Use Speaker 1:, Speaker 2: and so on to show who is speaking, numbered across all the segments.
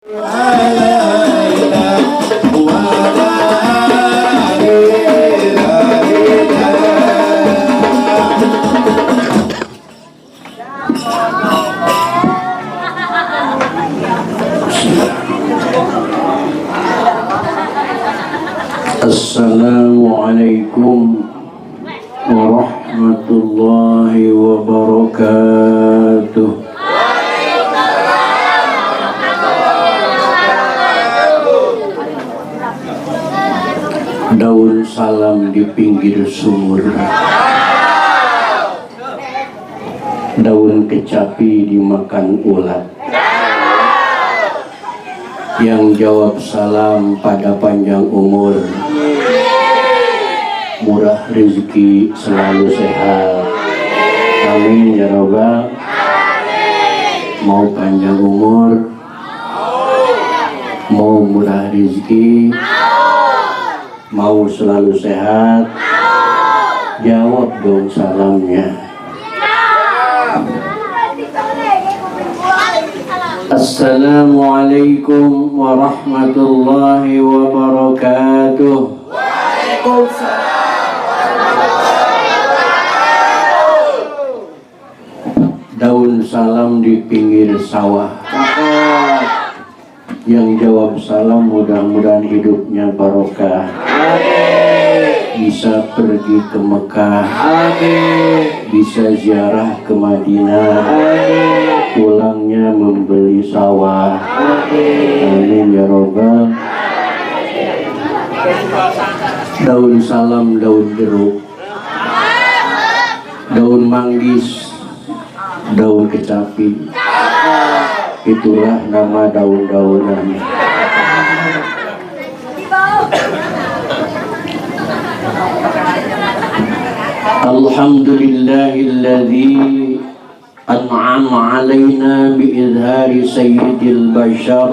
Speaker 1: Assalamualaikum warahmatullahi wabarakatuh. Daun salam di pinggir sumur, daun kecapi dimakan ulat. Yang jawab salam pada panjang umur, murah rezeki, selalu sehat. Amin ya Rabbal. Mau panjang umur, mau murah rezeki, mau selalu sehat, jawab dong salamnya. Assalamualaikum warahmatullahi wabarakatuh. Waalaikumsalam warahmatullahi wabarakatuh. Daun salam di pinggir sawah. Yang jawab salam mudah-mudahan hidupnya barokah. Amin. Bisa pergi ke Mekah. Amin. Bisa ziarah ke Madinah. Amin. Pulangnya membeli sawah. Amin ya Rabbal. Daun salam, daun jeruk, daun manggis, daun kecapi, itulah nama daun-daunan. Alhamdulillahilladzi أنعم علينا بإظهار سيد البشر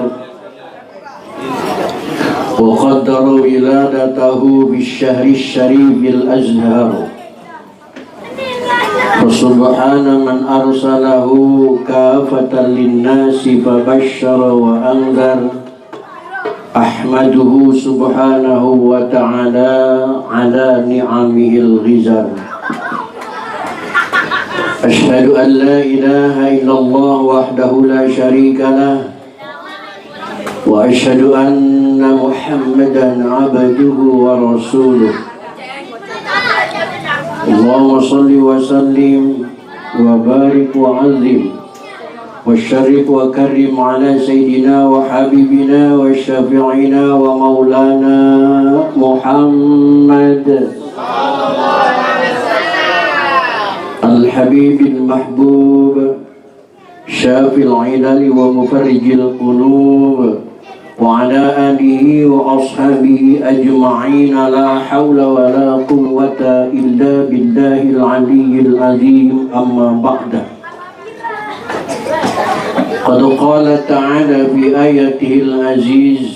Speaker 1: وقدر ولادته بالشهر الشريف الأزهر فسبحان من أرسله كافة للناس فبشر وأنذر أحمده سبحانه وتعالى على نعمه الغزر أشهد أن لا إله إلا الله وحده لا شريك له وأشهد أن محمدا عبده ورسوله اللهم صل وسلم وبارك وعظم وشرف وكرم على سيدنا وحبيبنا وشفيعنا ومولانا محمد الحبيب المحبوب شافي العلل ومفرج القلوب وعلى آله وأصحابه أجمعين لا حول ولا قوة إلا بالله العلي العظيم أما بعد قد قال تعالى في آيته العزيز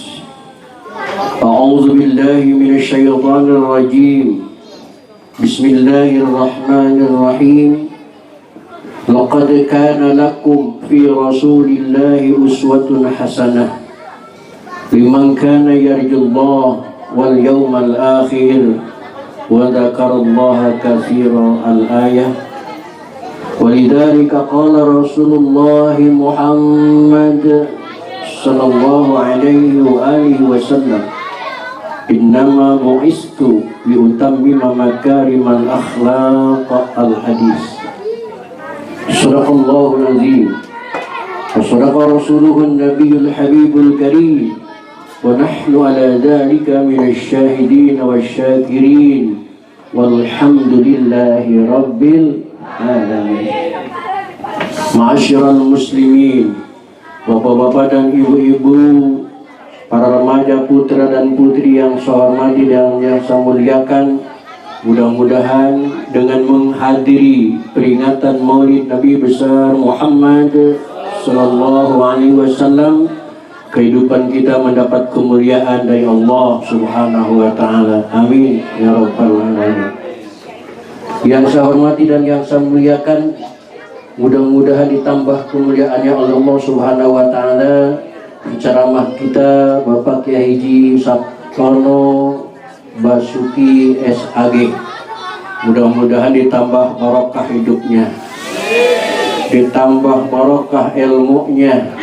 Speaker 1: أعوذ بالله من الشيطان الرجيم بسم الله الرحمن الرحيم لقد كان لكم في رسول الله أسوة حسنة لمن كان يرجو الله واليوم الآخر وذكر الله كثيرا الآية ولذلك قال رسول الله محمد صلى الله عليه وآله وسلم إنما بعثت لأتمم مكارم الأخلاق الحديث صدق الله العظيم وصدق رسوله النبي الحبيب الكريم ونحن على ذلك من الشاهدين والشاكرين والحمد لله رب العالمين. Ma'asyiral muslimin, bapak-bapak dan ibu-ibu, para remaja putra dan putri yang saya hormati dan yang saya muliakan, mudah-mudahan dengan menghadiri peringatan Maulid Nabi besar Muhammad sallallahu alaihi wasallam, kehidupan kita mendapat kemuliaan dari Allah Subhanahu wa taala. Amin ya rabbal alamin. Yang saya hormati dan yang saya muliakan, mudah-mudahan ditambah kemuliaannya Allah Subhanahu wa taala ceramah kita Bapak Kiai Haji Sabtono Basuki SAG. Mudah-mudahan ditambah barokah hidupnya, ditambah barokah ilmunya,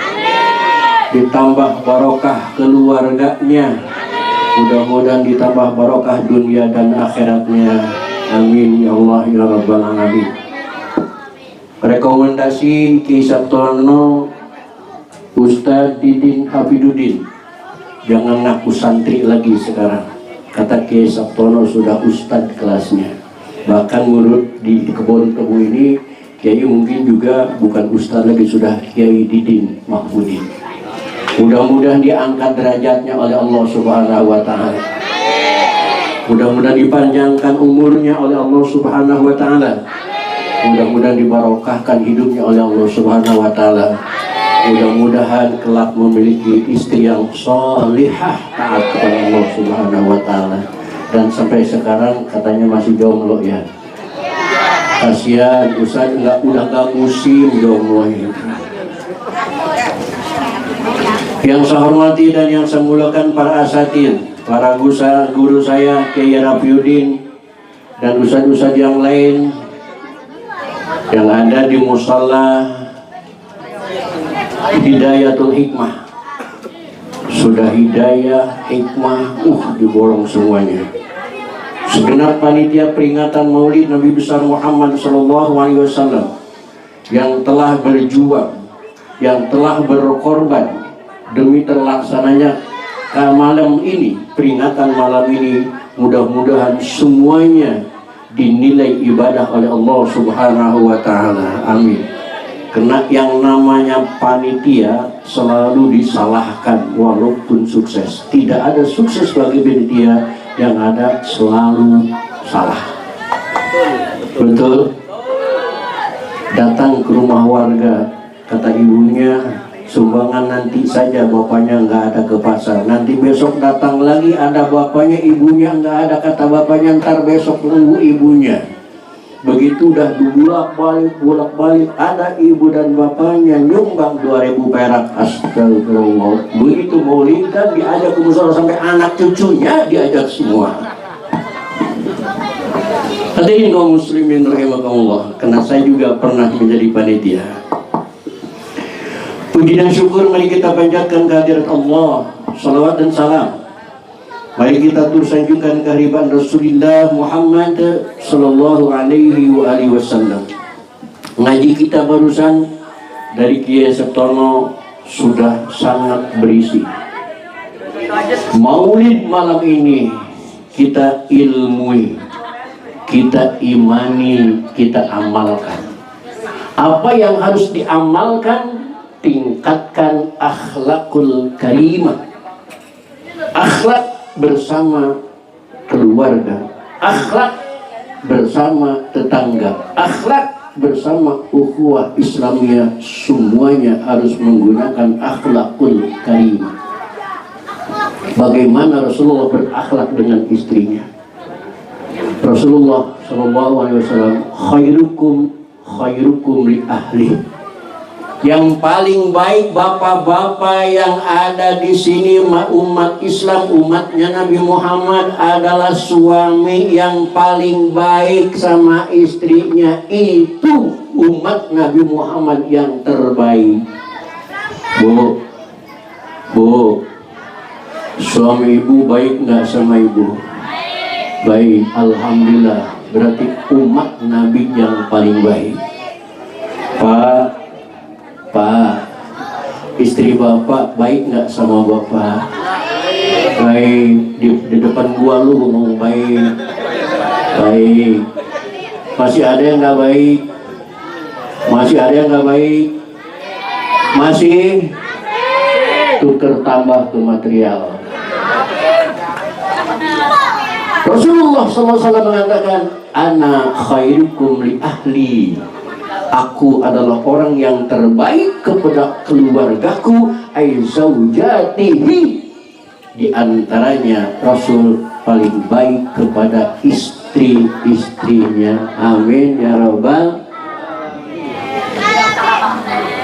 Speaker 1: ditambah barokah keluarganya, mudah-mudahan ditambah barokah dunia dan akhiratnya. Amin ya Allah ya Rabbal Alamin. Rekomendasi Kiai Sabtono Ustadz Didin Hafiduddin, jangan ngaku santri lagi sekarang. Kata Kiai Sabtono sudah ustadz kelasnya. Bahkan menurut di kebun tebu ini Kiai mungkin juga bukan ustadz lagi, sudah Kiai Didin Mahmudin. Mudah-mudahan diangkat derajatnya oleh Allah Subhanahu wa Ta'ala. Mudah-mudahan dipanjangkan umurnya oleh Allah Subhanahu wa Ta'ala. Mudah-mudahan dibarokahkan hidupnya oleh Allah Subhanahu wa Ta'ala. Mudah-mudahan kelak memiliki istri yang salihah, taat kepada Allah Subhanahu wa Ta'ala. Dan sampai sekarang katanya masih jomblo ya. Kasihan Ustaz, udah gak musim jomblo ini. Yang saya hormati dan yang saya muliakan para asatidz, para guru saya Kiai Rafiuddin dan ustaz-ustaz yang lain yang ada di musala Hidayatul Hikmah. Sudah hidayah, hikmah, diborong semuanya. Segenap panitia peringatan Maulid Nabi besar Muhammad SAW yang telah berjuang, yang telah berkorban demi terlaksananya malam ini, peringatan malam ini, mudah-mudahan semuanya dinilai ibadah oleh Allah Subhanahu wa Ta'ala. Amin. Karena yang namanya panitia selalu disalahkan walaupun sukses. Tidak ada sukses bagi panitia, yang ada selalu salah. Betul? Datang ke rumah warga, kata ibunya, sumbangan nanti saja, bapaknya nggak ada ke pasar. Nanti besok datang lagi, ada bapaknya, ibunya nggak ada, kata bapaknya, ntar besok nunggu ibunya. Begitu udah bolak-balik, ada ibu dan bapaknya nyumbang 2.000 perak. Astagfirullah. Begitu maulidan diajak ke musala sampai anak cucunya diajak semua. Hadirin kaum muslimin rahimakumullah, karena saya juga pernah menjadi panitia. Puji dan syukur mari kita panjatkan kehadirat Allah, salawat dan salam. Mari kita terus sanjungkan kehadiran Rasulullah Muhammad sallallahu alaihi wasallam. Ngaji kita barusan dari Kiai Sabtono sudah sangat berisi. Maulid malam ini kita ilmui, kita imani, kita amalkan. Apa yang harus diamalkan? Tingkatkan akhlakul karimah, akhlak bersama keluarga, akhlak bersama tetangga, akhlak bersama ukhuwah Islamiyah. Semuanya harus menggunakan akhlakul karimah. Bagaimana Rasulullah berakhlak dengan istrinya? Rasulullah SAW, khairukum li ahli. Yang paling baik bapak-bapak yang ada di sini umat Islam, umatnya Nabi Muhammad, adalah suami yang paling baik sama istrinya. Itu umat Nabi Muhammad yang terbaik. Bu, suami ibu baik nggak sama ibu? Baik, alhamdulillah. Berarti umat Nabi yang paling baik. Pak, istri bapak baik nggak sama bapak? Baik. Di depan gua lu ngomong baik. Baik. Masih ada yang nggak baik? Masih ada yang nggak baik? Masih? Tuker tambah ke material. Rasulullah SAW mengatakan, ana khairukum li ahli. Aku adalah orang yang terbaik kepada keluargaku, ay zaujatihi. Di antaranya Rasul paling baik kepada istri-istrinya. Amin ya rabbal.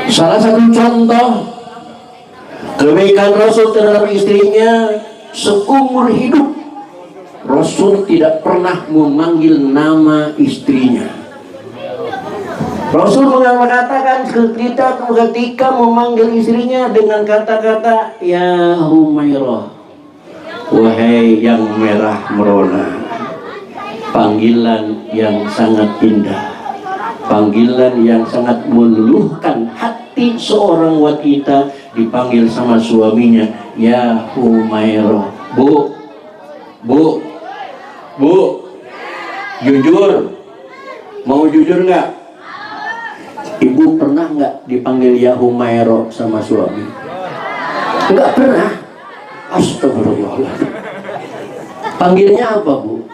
Speaker 1: Salah satu contoh Kebaikan Rasul terhadap istrinya seumur hidup, Rasul tidak pernah memanggil nama istrinya. Rasul mengatakan ketika memanggil istrinya dengan kata-kata ya Humairah, wahai yang merah merona. Panggilan yang sangat indah, panggilan yang sangat meluluhkan hati seorang wanita dipanggil sama suaminya ya Humairah. Bu, jujur, mau jujur nggak? Ibu pernah nggak dipanggil ya Humairah sama suami? Nggak pernah. Astagfirullahaladzim. Panggilnya apa, Bu?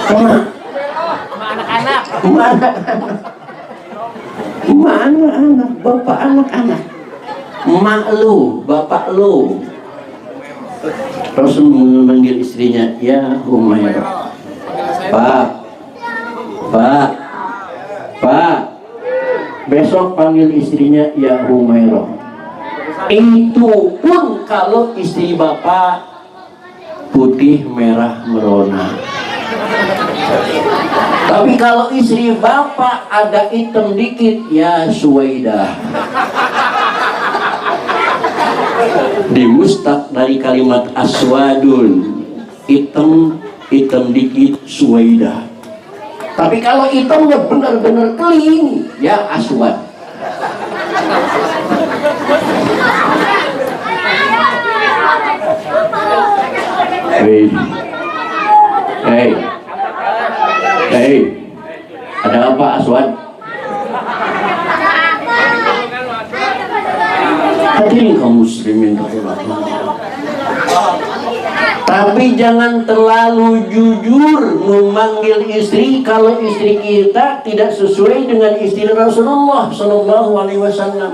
Speaker 2: anak-anak.
Speaker 1: Anak-anak, bapak anak-anak. Mak lu, bapak lu. Rasul memanggil istrinya ya Humairah. Pak. Besok panggil istrinya ya Humairah. Itu pun kalau istri bapak putih merah merona. Tapi kalau istri bapak agak hitam dikit ya Suwaidah. Dimustaq dari kalimat aswadun, hitam dikit Suwaidah. Tapi kalau hitamnya benar-benar clean ya aswad. Hei, ada apa Aswad? Hadirin kaum muslimin. Tapi jangan terlalu jujur memanggil istri kalau istri kita tidak sesuai dengan istri Rasulullah Sallallahu Alaihi Wasallam.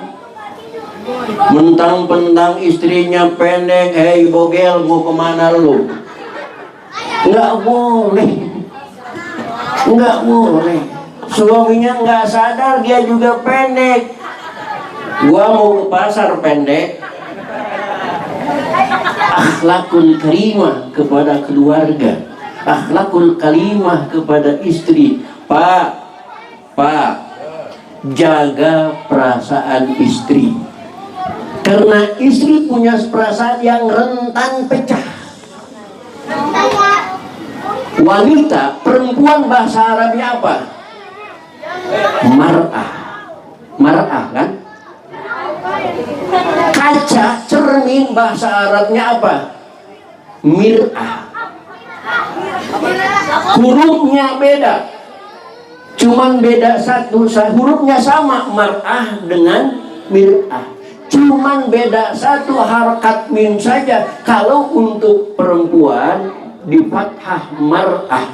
Speaker 1: Mentang-mentang istrinya pendek, hei bogel mau kemana lu? Nggak boleh. Suaminya nggak sadar dia juga pendek. Gua mau ke pasar pendek. Akhlakul karimah kepada keluarga, akhlakul karimah kepada istri. Pak, jaga perasaan istri. Karena istri punya perasaan yang rentan pecah. Wanita, perempuan bahasa Arabnya apa? Mar'ah kan? Kaca, cermin bahasa Arabnya apa? Mir'ah. Hurufnya beda, cuman beda satu, hurufnya sama, mar'ah dengan mir'ah, cuman beda satu harakat mim saja. Kalau untuk perempuan di fathah mar'ah,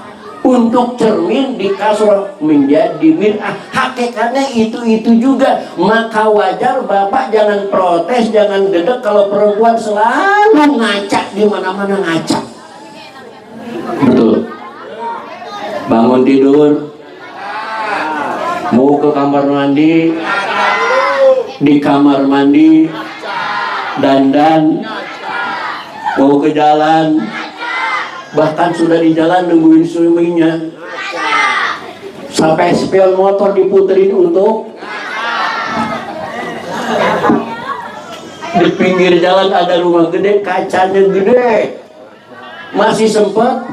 Speaker 1: untuk cermin di kasrah menjadi mir'ah. Hakikatnya itu juga. Maka wajar bapak jangan protes, jangan gedek kalau perempuan selalu ngacak, di mana-mana ngacak. Betul. Bangun tidur, mau ke kamar mandi, di kamar mandi dandan, mau ke jalan, bahkan sudah di jalan nungguin suaminya, sampai spion motor diputerin untuk di pinggir jalan ada rumah gede, kacanya gede, masih sempat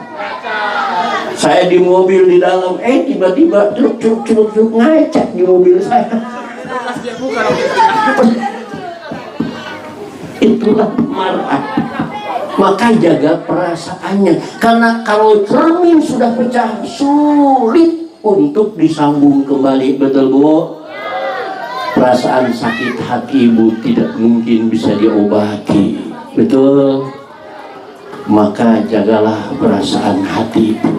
Speaker 1: saya di mobil di dalam, tiba-tiba truk ngacak di mobil saya. Itulah mar'ah. Maka jaga perasaannya, karena kalau cermin sudah pecah sulit untuk disambung kembali. Betul Bu? Perasaan sakit hati ibu tidak mungkin bisa diobati. Betul? Maka jagalah perasaan hati ibu.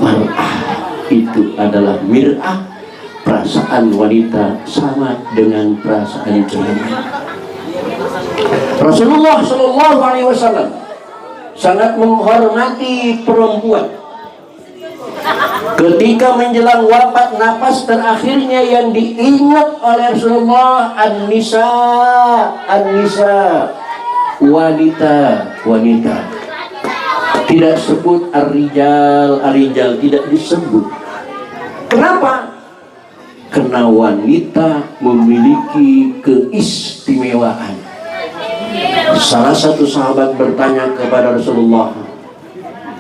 Speaker 1: Mar'ah itu adalah mir'ah. Perasaan wanita sama dengan perasaan cermin. Rasulullah Shallallahu Alaihi Wasallam sangat menghormati perempuan. Ketika menjelang wafat, napas terakhirnya yang diingat oleh Rasulullah an-nisa, an-nisa, wanita. Tidak sebut ar-rijal, ar-rijal tidak disebut. Kenapa? Karena wanita memiliki keistimewaan. Salah satu sahabat bertanya kepada Rasulullah,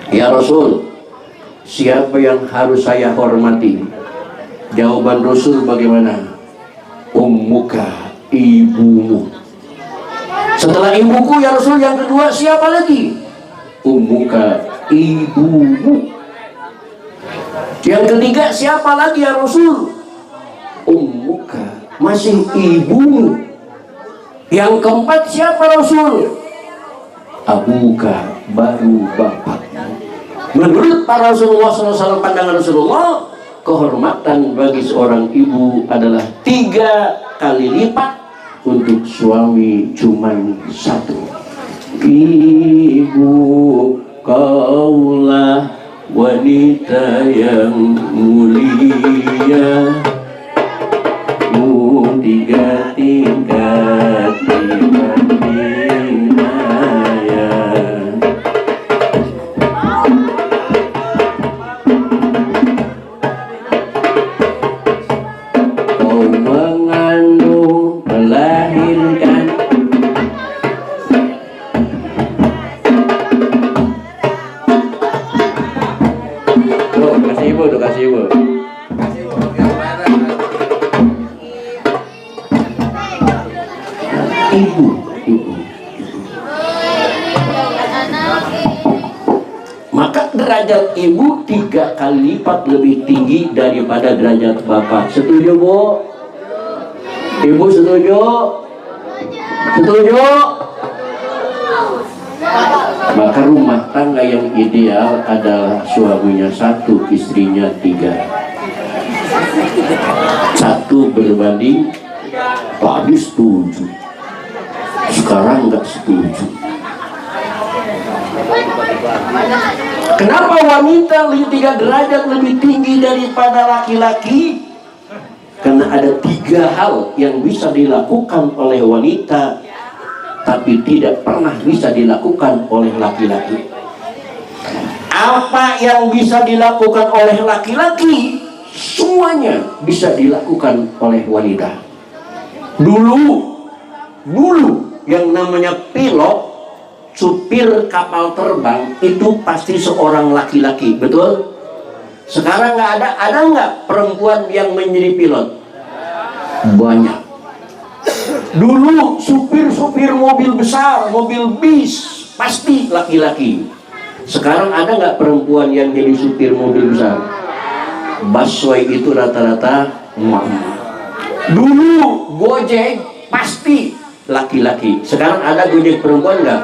Speaker 1: "Ya Rasul, siapa yang harus saya hormati?" Jawaban Rasul bagaimana? "Ummuka, ibumu." Setelah ibuku ya Rasul, yang kedua siapa lagi? "Ummuka, ibumu." Yang ketiga siapa lagi ya Rasul? "Ummuka," masih ibumu. Yang keempat siapa Rasul? "Abuka," baru bapak. Menurut para Rasulullah SAW, pandangan Rasulullah, kehormatan bagi seorang ibu adalah 3 kali lipat, untuk suami cuman 1. Ibu kaulah wanita yang mulia, 3 tingkat dibanding ayah. Kau mengandung, melahirkan. Tuh, kasih ibu, tuh kasih ibu. Ibu. Maka derajat ibu 3 kali lipat lebih tinggi daripada derajat bapak. Setuju Bu? Ibu setuju? Setuju? Maka rumah tangga yang ideal adalah suaminya 1, istrinya 3. 1 berbanding, tadi setuju, sekarang nggak setuju. Kenapa wanita 3 derajat lebih tinggi daripada laki-laki? Karena ada 3 hal yang bisa dilakukan oleh wanita tapi tidak pernah bisa dilakukan oleh laki-laki. Apa yang bisa dilakukan oleh laki-laki, semuanya bisa dilakukan oleh wanita. Dulu yang namanya pilot, supir kapal terbang, itu pasti seorang laki-laki, betul? Sekarang nggak ada nggak perempuan yang menjadi pilot? Banyak. Dulu supir mobil besar, mobil bis, pasti laki-laki. Sekarang ada nggak perempuan yang jadi supir mobil besar? Busway itu rata-rata mama. Dulu Gojek pasti laki-laki. Sekarang ada Gojek perempuan nggak?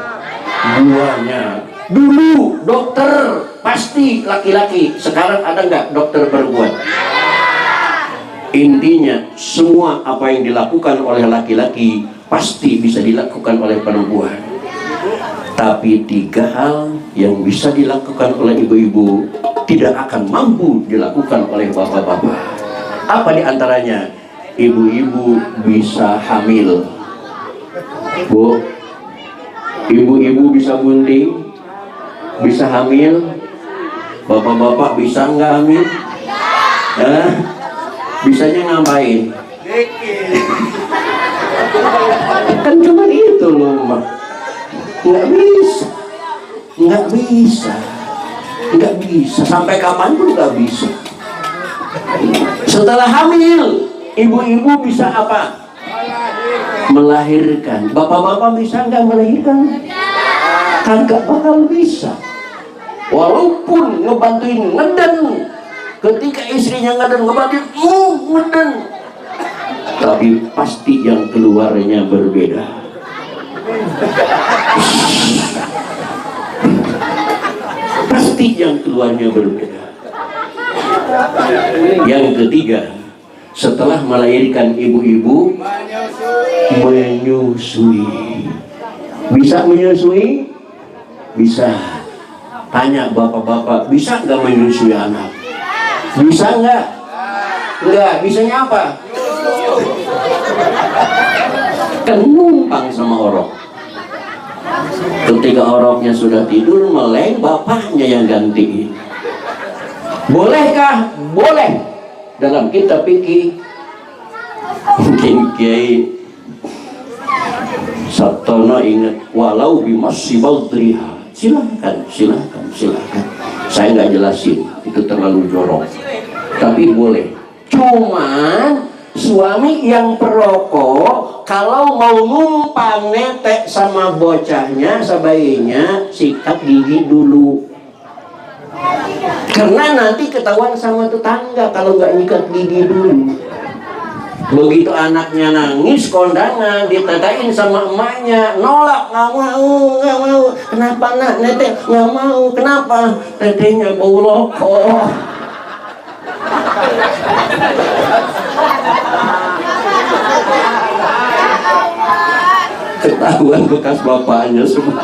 Speaker 1: Banyak. Dulu dokter pasti laki-laki. Sekarang ada nggak dokter perempuan? Intinya semua apa yang dilakukan oleh laki-laki pasti bisa dilakukan oleh perempuan. Tapi 3 hal yang bisa dilakukan oleh ibu-ibu tidak akan mampu dilakukan oleh bapak-bapak. Apa diantaranya? Ibu-ibu bisa hamil. Bu, ibu-ibu bisa bunting, bisa hamil. Bapak-bapak bisa nggak hamil? Bisanya ngapain? Kan cuma itu loh, Mak. Nggak bisa. Sampai kapanpun nggak bisa. Setelah hamil, ibu-ibu bisa apa? Melahirkan. Bapak-bapak bisa nggak melahirkan? Kan nggak bakal bisa. Walaupun ngebantuin ngeden, ketika istrinya ngebantuin ngeden, tapi pasti yang keluarnya berbeda. Pasti yang keluarnya berbeda. Yang ketiga, setelah melahirkan ibu-ibu menyusui. Bisa menyusui? Bisa. Tanya bapak-bapak, bisa nggak menyusui anak? Bisa nggak? Enggak, bisanya apa? Kan numpang sama orok. Ketika oroknya sudah tidur meleng, bapaknya yang gantiin. Bolehkah? Boleh. Dalam kitab fikih mungkin Kiai Sabtono ingat walau bimassi badriha. Silakan. Saya nggak jelasin, itu terlalu jorok. Tapi boleh. Cuman suami yang perokok kalau mau numpang netek sama bocahnya, sebaiknya sikat gigi dulu. Karena nanti ketahuan sama tetangga kalau nggak nyikat gigi dulu. Begitu anaknya nangis kondangan, ditetain sama emaknya, nolak, nggak mau. Kenapa nak netek? Nggak mau. Kenapa? Tetenya bau rokok. Ketahuan bekas bapaknya semua.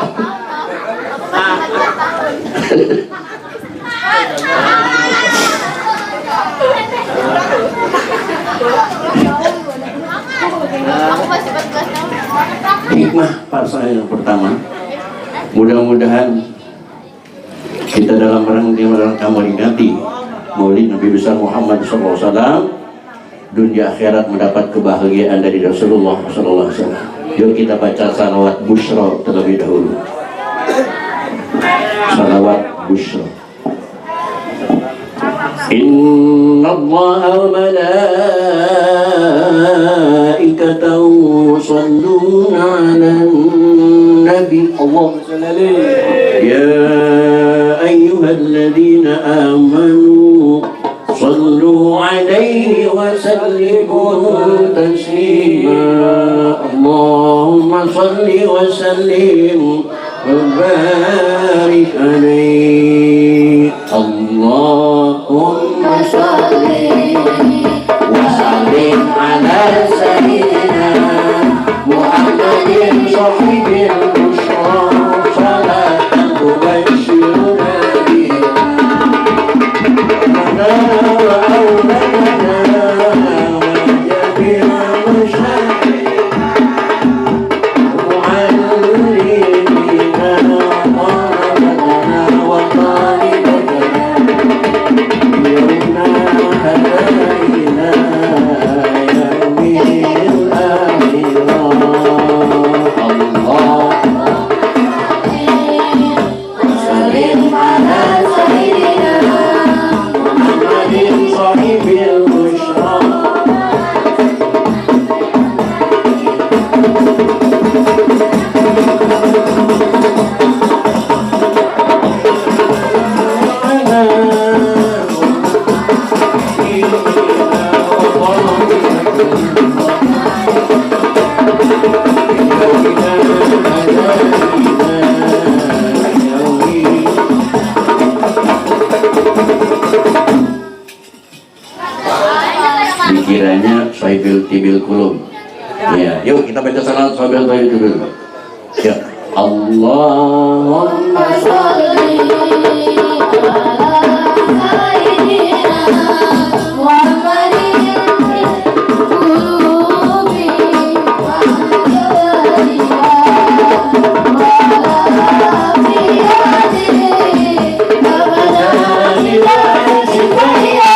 Speaker 1: Hikmah pasal yang pertama, mudah-mudahan kita dalam rangka meringati Maulid Nabi besar Muhammad SAW, dunia akhirat mendapat kebahagiaan dari Rasulullah SAW. Yuk kita baca salawat Bushra terlebih dahulu. Salawat Bushra. Inna Allah wa malaikatahu yusalluna 'alan nabi. Allahumma shalli alaihi. Ya ayyuhalladzina amanu sallu 'alaihi wa sallimu taslima. Allahumma shalli wa sallim wa barik alaihi. Allahumma shalli wa sallim ala sayyidina Muhammadin sahibil bushra salatan tubashshiruna biha wa awladana wa jami'a mushafi'in mu'allimina talibana wa talibatana yawma hadaina yawmil akhirah. Salim ala sayyidina Muhammadin sahibil bushra. Dikiranya Sohibil Tibil Kulum. Ya, yuk kita baca salat Sohibil Tibil. Ya, Allahumma sholli ala sayyidina Muhammadin qulubi wa ajaliha wa ala fiyadihi abadani wa sifaiha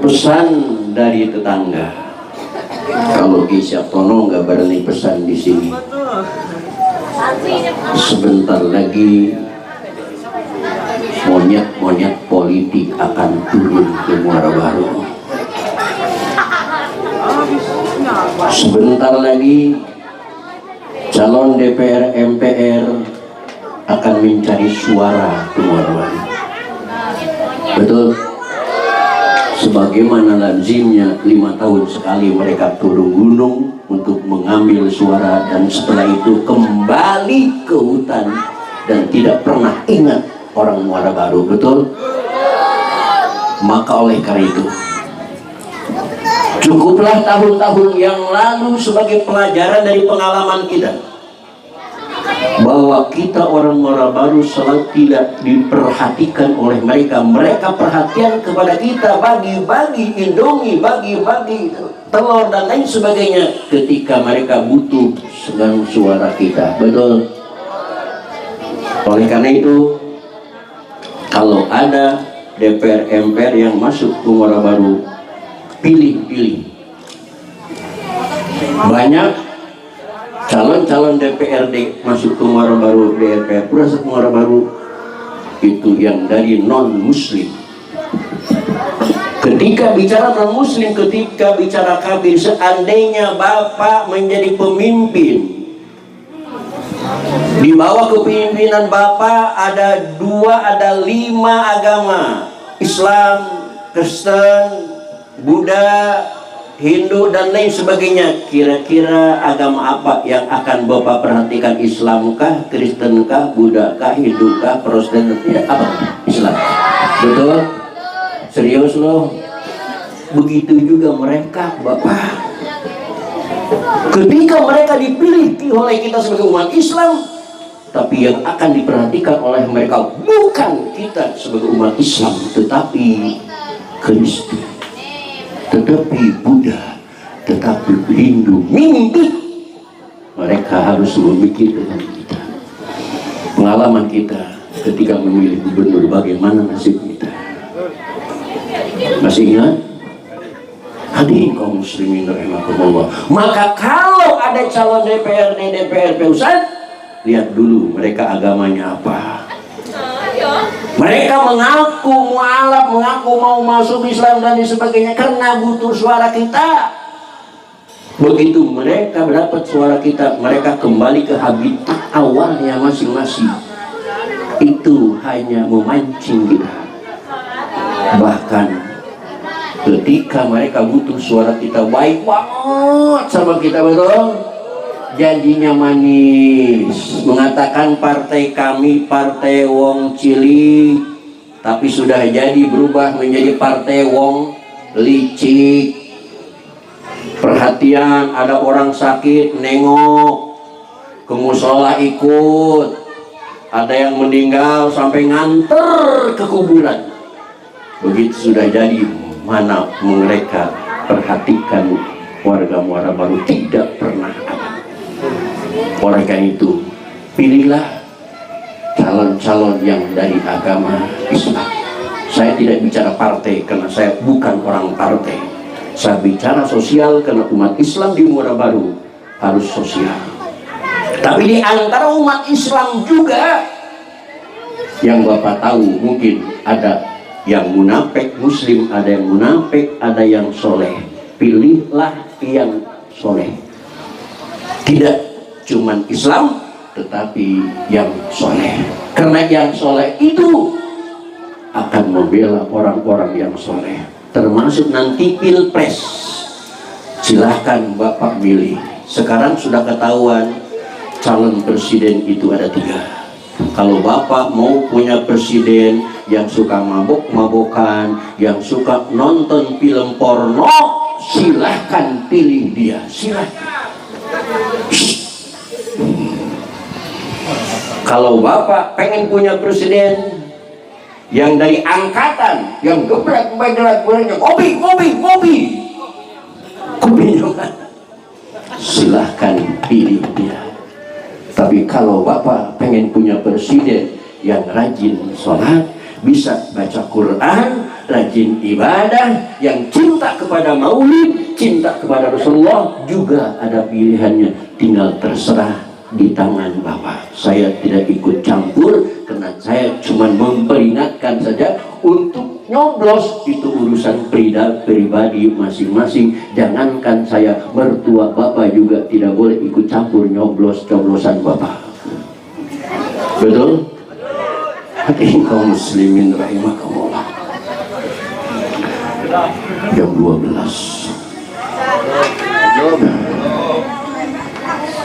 Speaker 1: pesan dari tetangga. Kalau Kisah Tono nggak berani pesan di sini, sebentar lagi monyet-monyet politik akan turun ke Muara Baru. Sebentar lagi calon DPR MPR akan mencari suara ke Muara Baru. Betul? Sebagaimana lazimnya 5 tahun sekali mereka turun gunung untuk mengambil suara, dan setelah itu kembali ke hutan dan tidak pernah ingat orang Muara Baru. Betul? Maka oleh karena itu, cukuplah tahun-tahun yang lalu sebagai pelajaran dari pengalaman kita, bahwa kita orang Muara Baru selalu tidak diperhatikan oleh mereka. Mereka perhatian kepada kita, bagi-bagi Indomie, bagi-bagi telur dan lain sebagainya ketika mereka butuh sedang suara kita. Betul? Oleh karena itu, kalau ada DPR MPR yang masuk ke Muara Baru, pilih-pilih. Banyak calon-calon DPRD masuk ke Muara Baru, DPR Pusat Muara Baru itu yang dari non-muslim. Ketika bicara non-muslim, ketika bicara kabir, seandainya Bapak menjadi pemimpin, di bawah kepemimpinan Bapak ada 5 agama, Islam, Kristen, Buddha, Hindu dan lain sebagainya. Kira-kira agama apa yang akan Bapak perhatikan? Islamkah, Kristenkah, Buddhakah, Hindukah, Protestan? Tidak, apa? Islam. Betul? Serius loh. Begitu juga mereka, Bapak. Ketika mereka dipilih oleh kita sebagai umat Islam, tapi yang akan diperhatikan oleh mereka bukan kita sebagai umat Islam, tetapi Kristen, tetapi Buddha, tetapi Hindu. Mimpi mereka harus memikirkan kita. Pengalaman kita ketika memilih gubernur, bagaimana nasib kita? Masih ingat? Hadirin kaum muslimin rahimakumullah. Maka kalau ada calon DPRD, DPR pusat, lihat dulu mereka agamanya apa. Mereka mengaku mualaf, mengaku mau masuk Islam dan sebagainya karena butuh suara kita. Begitu mereka mendapat suara kita, mereka kembali ke habitat awalnya masing-masing. Itu hanya memancing kita. Bahkan ketika mereka butuh suara kita, baik banget sama kita, betul? Janjinya manis, mengatakan partai kami partai wong cilik, tapi sudah jadi berubah menjadi partai wong licik. Perhatian, ada orang sakit nengok, ke musola ikut, ada yang meninggal sampai nganter ke kuburan. Begitu sudah jadi, mana mereka perhatikan warga Muara Baru? Tidak pernah ada. Oleh karena itu, pilihlah calon-calon yang dari agama Islam. Saya tidak bicara partai karena saya bukan orang partai. Saya bicara sosial karena umat Islam di Muara Baru harus sosial. Tapi di antara umat Islam juga yang Bapak tahu, mungkin ada yang munafik Muslim, ada yang munafik, ada yang soleh. Pilihlah yang soleh. Tidak cuman Islam, tetapi yang soleh. Karena yang soleh itu akan membela orang-orang yang soleh. Termasuk nanti pilpres. Silahkan Bapak milih. Sekarang sudah ketahuan calon presiden itu ada 3. Kalau Bapak mau punya presiden yang suka mabok-mabokan, yang suka nonton film porno, silahkan pilih dia. Silahkan. Kalau Bapak pengen punya presiden yang dari angkatan, yang gebrek-gebrek, mobil, silahkan pilih dia. Tapi kalau Bapak pengen punya presiden yang rajin sholat, bisa baca Quran, rajin ibadah, yang cinta kepada maulid, cinta kepada Rasulullah juga ada pilihannya, tinggal terserah di tangan Bapak. Saya tidak ikut campur karena saya cuma memperingatkan saja. Untuk nyoblos itu urusan pribadi masing-masing. Jangankan saya, mertua Bapak juga tidak boleh ikut campur nyoblos-coblosan Bapak. Betul? Hadirin kaum muslimin rahimakumullah. Jam 12.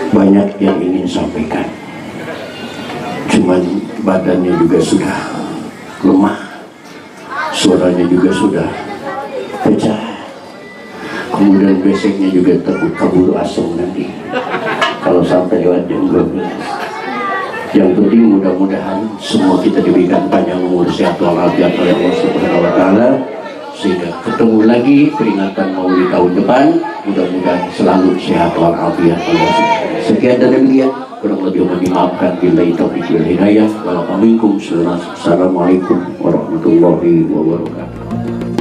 Speaker 1: Banyak yang ingin sampaikan, cuman badannya juga sudah lemah, suaranya juga sudah pecah, kemudian beseknya juga kabur asam nanti kalau sampai lewat jam 12. Yang penting mudah-mudahan semua kita diberikan panjang umur, sehat walafiat oleh Allah Subhanahu wa Ta'ala, sehingga ketemu lagi peringatan Maulid tahun depan. Mudah-mudahan selalu sehat walafiat Allah. Sekian dan demikian, kurang lebih mohon dimaafkan. Billahi taufiq wal hidayah. Wassalamualaikum warahmatullahi wabarakatuh.